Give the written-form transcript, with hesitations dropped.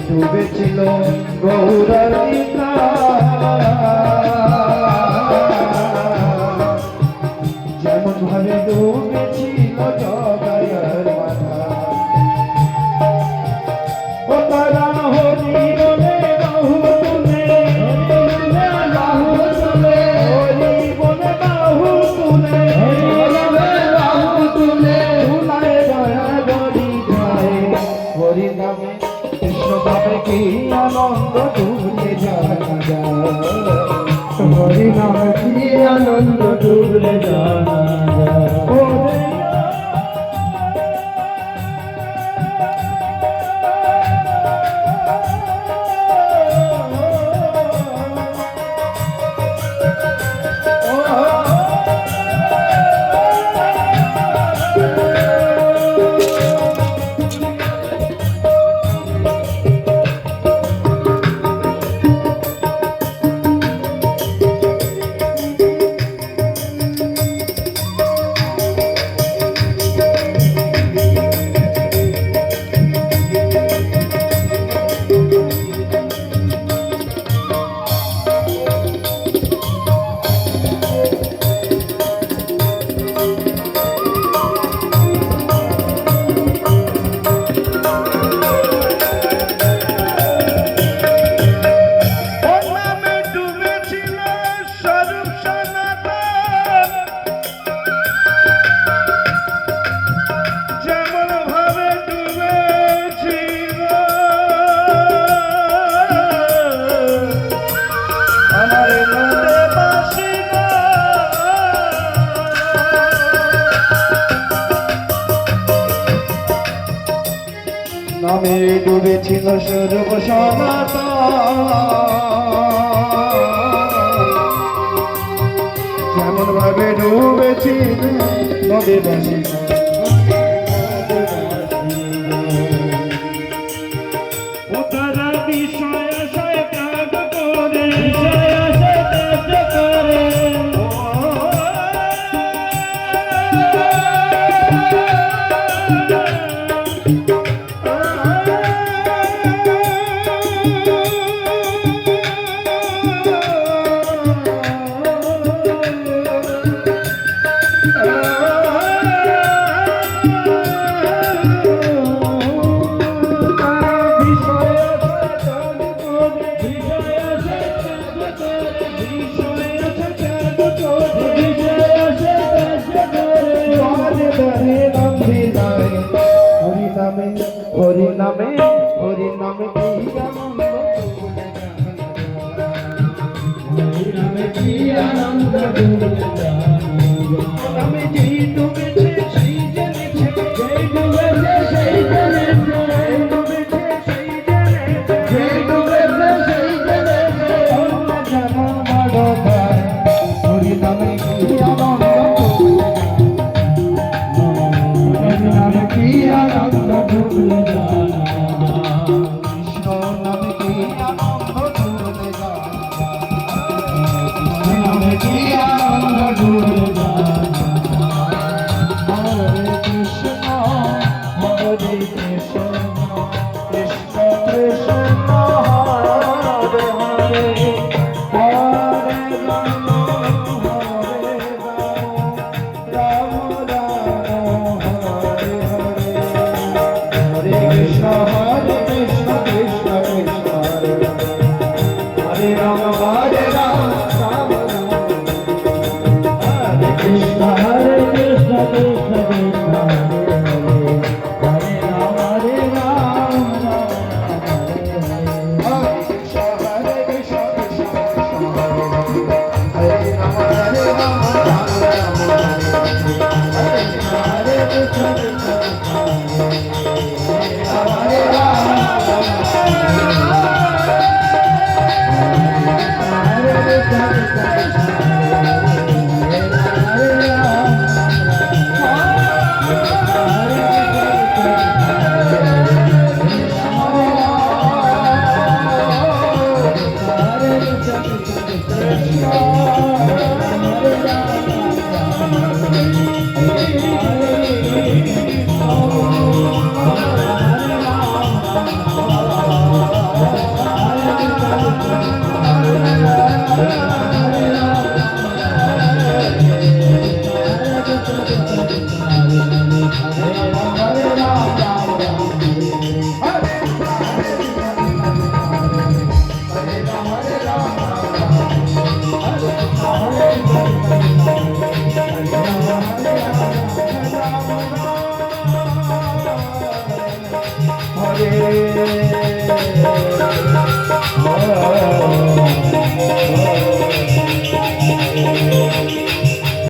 ডুবেছিল গৌরালিকা যেমন ভাবে ডুবেছিল জগায়ের মাথা। ও তারা হরিবনে বাহু তুলে, বাহু তুলে, হরিবনে বাহু তুলে, বাহু তুলে, তুলায় দয়া গরি যায় হরি নামে কৃষ্ণ নামে কি আনন্দ ডুবে জানা যায়, হরি নামে কি আনন্দ ডুবে জানা যায়। নামে ডুবেছিল স্বরূপ সনাতন, যেমন ভাবে ডুবেছিল নদীবাসী। ও তারা বিষয় আশায় ত্যাগ করে, বিষয় আশায় ত্যাগ করে, হরি নামে হরি নামে কি আনন্দ, নামে কি ডুবেছে সেই জেনেছে, যেই ডুবেছে সেই জেনেছে, ডুবেছে সেই জেনেছে, যেই ডুবেছে সেই জেনেছে, অন্য যেমন বড় পায় হরি নামে কি আনন্দ, হরি নামে কি আনন্দ ডুবে জানা, কৃষ্ণ নামে কি আনন্দ ডুবে জানা, নামে কি আনন্দ ডুবে জানা। হরে কৃষ্ণ হরে কৃষ্ণ, কৃষ্ণ কৃষ্ণ হরে হরে, হরে রাম হরে রাম, রাম রাম হরে হরে, হরে কৃষ্ণ কৃষ্ণ কৃষ্ণ হরে হরে, হরে রাম রাম রাম, রে